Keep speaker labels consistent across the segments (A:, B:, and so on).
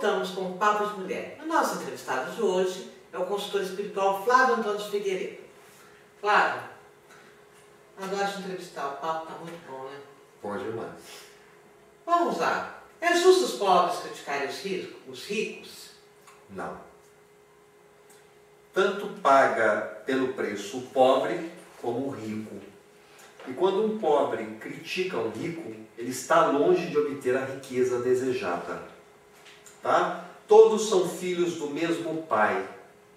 A: voltamos com o Papo de Mulher. O nosso entrevistado de hoje é o consultor espiritual Flávio Antônio de Figueiredo. Flávio, adoro te entrevistar, o papo está muito bom, né?
B: Bom demais.
A: Vamos lá. É justo os pobres criticarem os ricos?
B: Não. Tanto paga pelo preço o pobre como o rico. E quando um pobre critica um rico, ele está longe de obter a riqueza desejada. Tá? Todos são filhos do mesmo pai,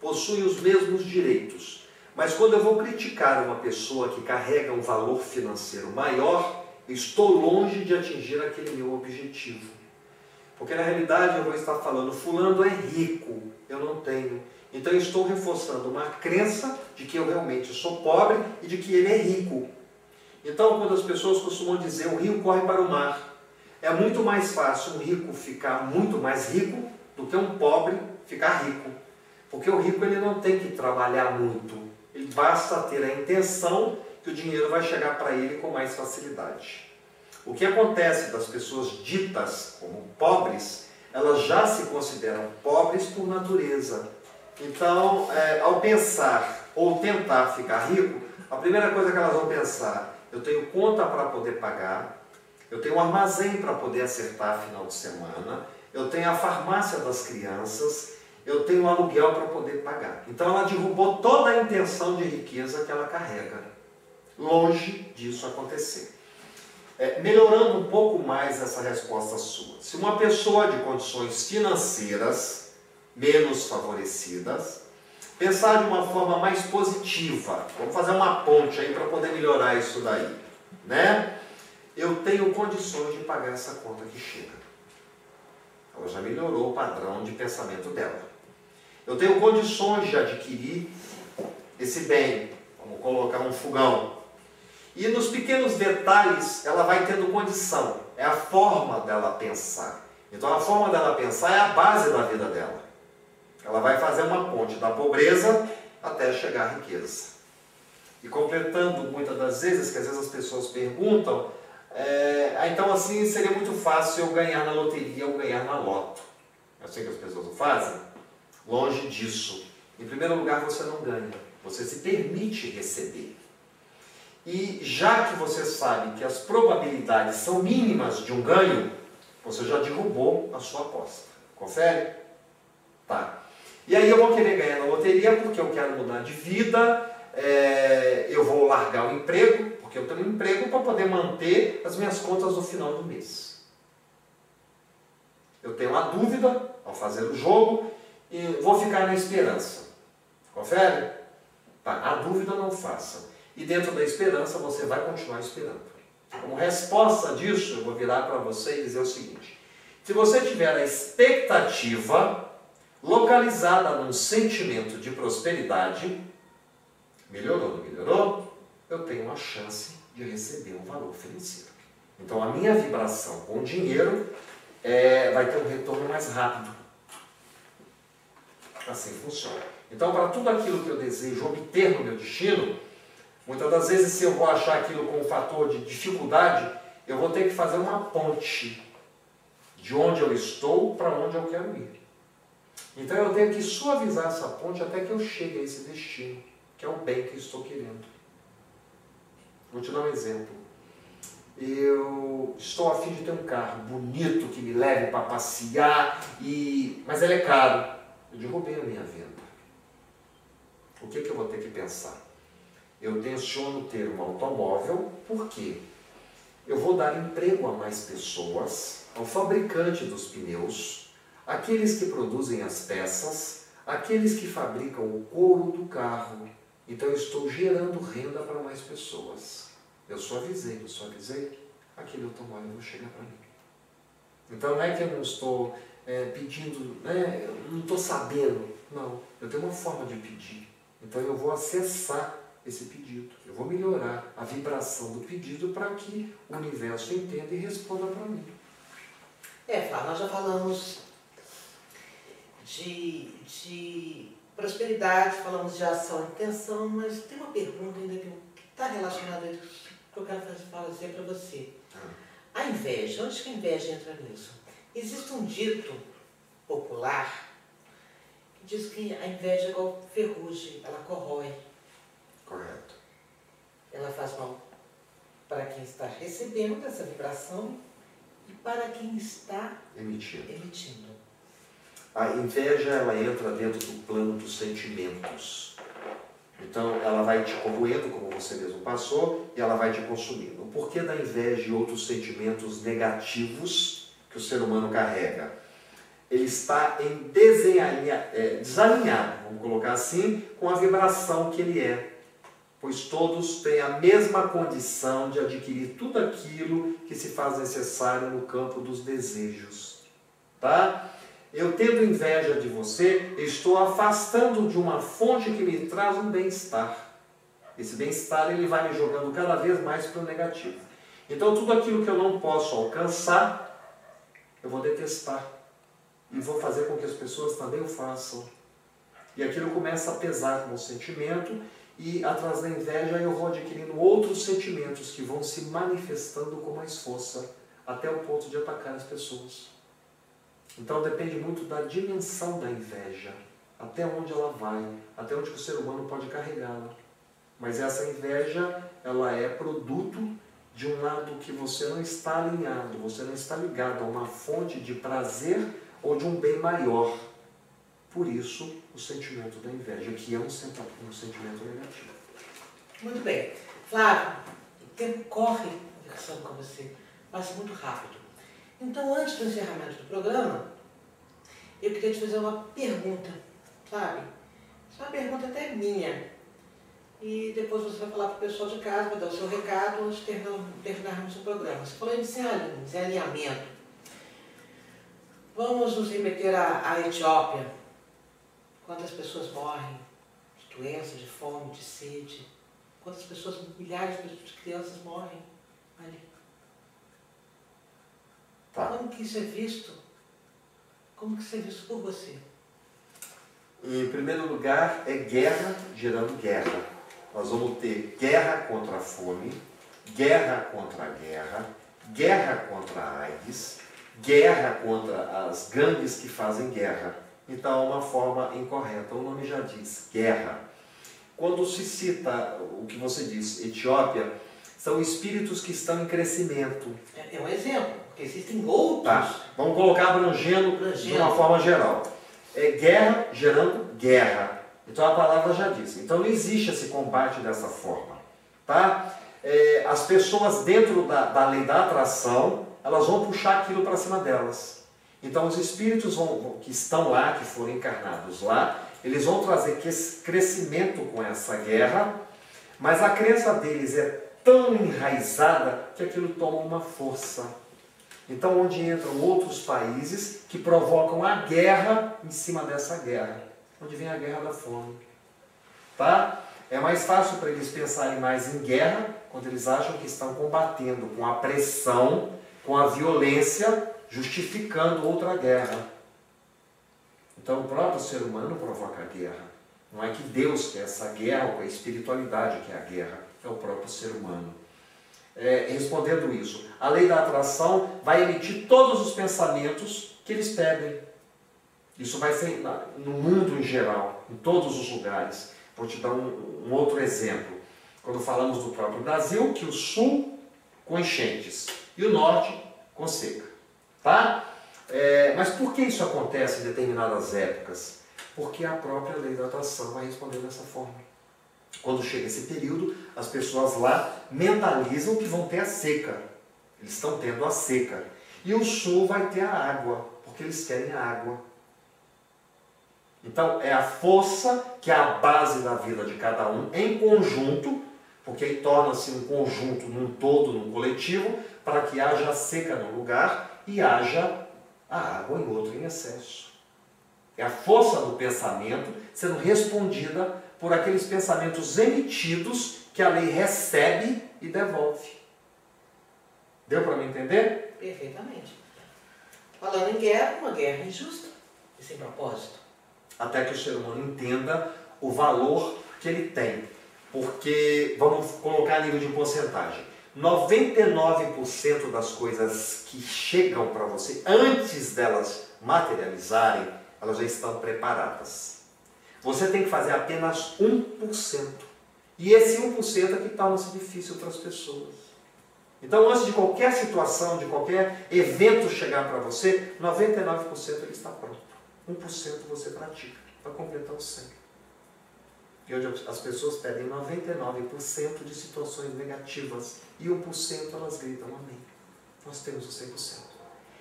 B: possuem os mesmos direitos. Mas quando eu vou criticar uma pessoa que carrega um valor financeiro maior, eu estou longe de atingir aquele meu objetivo. Porque na realidade eu vou estar falando, fulano é rico, eu não tenho. Então eu estou reforçando uma crença de que eu realmente sou pobre e de que ele é rico. Então quando as pessoas costumam dizer o rio corre para o mar, é muito mais fácil um rico ficar muito mais rico do que um pobre ficar rico. Porque o rico ele não tem que trabalhar muito, ele basta ter a intenção que o dinheiro vai chegar para ele com mais facilidade. O que acontece das pessoas ditas como pobres, elas já se consideram pobres por natureza. Então, ao pensar ou tentar ficar rico, a primeira coisa que elas vão pensar, eu tenho conta para poder pagar, eu tenho um armazém para poder acertar final de semana, eu tenho a farmácia das crianças, eu tenho um aluguel para poder pagar. Então ela derrubou toda a intenção de riqueza que ela carrega. Longe disso acontecer. Melhorando um pouco mais essa resposta sua. Se uma pessoa de condições financeiras menos favorecidas pensar de uma forma mais positiva, vamos fazer uma ponte aí para poder melhorar isso daí, né? Eu tenho condições de pagar essa conta que chega. Ela já melhorou o padrão de pensamento dela. Eu tenho condições de adquirir esse bem, vamos colocar um fogão. E nos pequenos detalhes ela vai tendo condição, é a forma dela pensar. Então a forma dela pensar é a base da vida dela. Ela vai fazer uma ponte da pobreza até chegar à riqueza. E completando muitas das vezes, que às vezes as pessoas perguntam, então assim seria muito fácil eu ganhar na loteria ou ganhar na loto. Eu sei que as pessoas o fazem. Longe disso. Em primeiro lugar, você não ganha. Você se permite receber. E já que você sabe que as probabilidades são mínimas de um ganho, você já derrubou a sua aposta. Confere? Tá. E aí eu vou querer ganhar na loteria porque eu quero mudar de vida, eu vou largar o emprego, porque eu tenho um emprego para poder manter as minhas contas no final do mês. Eu tenho uma dúvida ao fazer o jogo e vou ficar na esperança. Confere? Tá. A dúvida não faça. E dentro da esperança você vai continuar esperando. Como resposta disso, eu vou virar para você e dizer o seguinte. Se você tiver a expectativa localizada num sentimento de prosperidade, melhorou, não melhorou? Eu tenho uma chance de receber um valor financeiro. Então a minha vibração com o dinheiro vai ter um retorno mais rápido. Assim funciona. Então para tudo aquilo que eu desejo obter no meu destino, muitas das vezes se eu vou achar aquilo com um fator de dificuldade, eu vou ter que fazer uma ponte de onde eu estou para onde eu quero ir. Então eu tenho que suavizar essa ponte até que eu chegue a esse destino, que é o bem que eu estou querendo. Vou te dar um exemplo. Eu estou a fim de ter um carro bonito que me leve para passear, mas ele é caro. Eu derrubei a minha venda. O que eu vou ter que pensar? Eu tenciono ter um automóvel, por quê? Eu vou dar emprego a mais pessoas, ao fabricante dos pneus, aqueles que produzem as peças, aqueles que fabricam o couro do carro. Então eu estou gerando renda para mais pessoas. Eu suavizei, aquele automóvel vai chegar para mim. Então não é que eu não estou pedindo, eu não estou sabendo. Não, eu tenho uma forma de pedir. Então eu vou acessar esse pedido. Eu vou melhorar a vibração do pedido para que o universo entenda e responda para mim.
A: Flávio, nós já falamos de prosperidade, falamos de ação e intenção, mas tem uma pergunta ainda que está relacionada a isso que eu quero fazer para você. A inveja, onde que a inveja entra nisso? Existe um dito popular que diz que a inveja é igual ferrugem, ela corrói.
B: Correto.
A: Ela faz mal para quem está recebendo essa vibração e para quem está emitindo.
B: A inveja, ela entra dentro do plano dos sentimentos. Então, ela vai te corroendo, como você mesmo passou, e ela vai te consumindo. O porquê da inveja e outros sentimentos negativos que o ser humano carrega? Ele está em desalinhado, vamos colocar assim, com a vibração que ele é. Pois todos têm a mesma condição de adquirir tudo aquilo que se faz necessário no campo dos desejos. Tá? Eu tendo inveja de você, eu estou afastando de uma fonte que me traz um bem-estar. Esse bem-estar ele vai me jogando cada vez mais para o negativo. Então tudo aquilo que eu não posso alcançar, eu vou detestar. E vou fazer com que as pessoas também o façam. E aquilo começa a pesar como sentimento, e atrás da inveja eu vou adquirindo outros sentimentos que vão se manifestando com mais força, até o ponto de atacar as pessoas. Então depende muito da dimensão da inveja, até onde ela vai, até onde o ser humano pode carregá-la. Mas essa inveja, ela é produto de um lado que você não está alinhado, você não está ligado a uma fonte de prazer ou de um bem maior. Por isso, o sentimento da inveja, que é um sentimento negativo.
A: Muito bem. Flávio, o tempo corre conversando com você, passa muito rápido. Então, antes do encerramento do programa, eu queria te fazer uma pergunta, sabe? Essa é uma pergunta até minha. E depois você vai falar para o pessoal de casa, vai dar o seu recado antes de terminarmos o programa. Você falou em desalinhamento. Vamos nos remeter à Etiópia. Quantas pessoas morrem de doença, de fome, de sede. Quantas pessoas, milhares de crianças morrem ali.
B: Tá.
A: Como que isso é visto? Como que isso é visto por você?
B: Em primeiro lugar, é guerra gerando guerra. Nós vamos ter guerra contra a fome, guerra contra a guerra, guerra contra a AIDS, guerra contra as gangues que fazem guerra. Então, é uma forma incorreta. O nome já diz, guerra. Quando se cita o que você diz, Etiópia, são espíritos que estão em crescimento.
A: É um exemplo, porque existem outros.
B: Tá. Vamos colocar abrangendo de uma forma geral. É guerra gerando guerra. Então a palavra já diz. Então não existe esse combate dessa forma. Tá? As pessoas dentro da lei da atração, elas vão puxar aquilo para cima delas. Então os espíritos que estão lá, que foram encarnados lá, eles vão trazer crescimento com essa guerra, mas a crença deles é tão enraizada que aquilo toma uma força. Então onde entram outros países que provocam a guerra em cima dessa guerra, onde vem a guerra da fome. Tá? É mais fácil para eles pensarem mais em guerra quando eles acham que estão combatendo com a pressão, com a violência, justificando outra guerra. Então o próprio ser humano provoca a guerra. Não é que Deus quer essa guerra, ou a espiritualidade quer a guerra, é o próprio ser humano. Respondendo isso, a lei da atração vai emitir todos os pensamentos que eles pedem. Isso vai ser no mundo em geral, em todos os lugares. Vou te dar um outro exemplo. Quando falamos do próprio Brasil, que o sul com enchentes e o norte com seca. Tá? Mas por que isso acontece em determinadas épocas? Porque a própria lei da atração vai responder dessa forma. Quando chega esse período, as pessoas lá mentalizam que vão ter a seca. Eles estão tendo a seca. E o sul vai ter a água, porque eles querem a água. Então é a força que é a base da vida de cada um em conjunto, porque aí torna-se um conjunto, num todo, num coletivo, para que haja seca no lugar e haja a água em outro em excesso. É a força do pensamento sendo respondida por aqueles pensamentos emitidos que a lei recebe e devolve. Deu para me entender?
A: Perfeitamente. Falando em guerra, uma guerra injusta e sem propósito.
B: Até que o ser humano entenda o valor que ele tem. Porque, vamos colocar a nível de porcentagem, 99% das coisas que chegam para você, antes delas materializarem, elas já estão preparadas. Você tem que fazer apenas 1%. E esse 1% é que torna-se difícil para as pessoas. Então, antes de qualquer situação, de qualquer evento chegar para você, 99% ele está pronto. 1% você pratica para completar o 100%. E onde as pessoas pedem 99% de situações negativas e 1% elas gritam amém. Nós temos o 100%.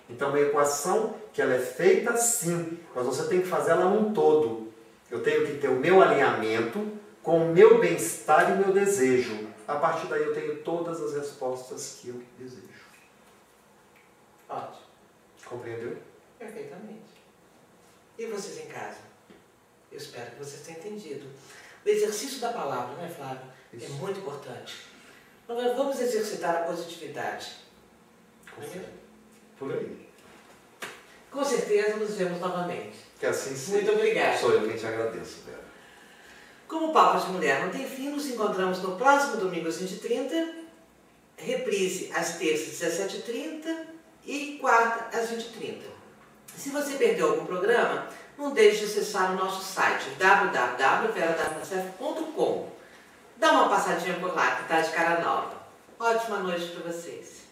B: Então, uma equação que ela é feita sim, mas você tem que fazer ela num todo. Eu tenho que ter o meu alinhamento com o meu bem-estar e o meu desejo. A partir daí eu tenho todas as respostas que eu desejo.
A: Ótimo.
B: Compreendeu?
A: Perfeitamente. E vocês em casa? Eu espero que vocês tenham entendido. O exercício da palavra, né, Flávio?
B: Isso.
A: É muito importante. Nós vamos exercitar a positividade.
B: Por aí.
A: Com certeza nos vemos novamente.
B: Que assim seja.
A: Muito obrigada.
B: Sou eu quem te agradeço, Vera.
A: Como o Papo de Mulher não tem fim, nos encontramos no próximo domingo às 20h30, reprise às terças às 17h30 e quarta às 20h30. Se você perdeu algum programa, não deixe de acessar o nosso site www.veradarnacef.com. Dá uma passadinha por lá que está de cara nova. Ótima noite para vocês.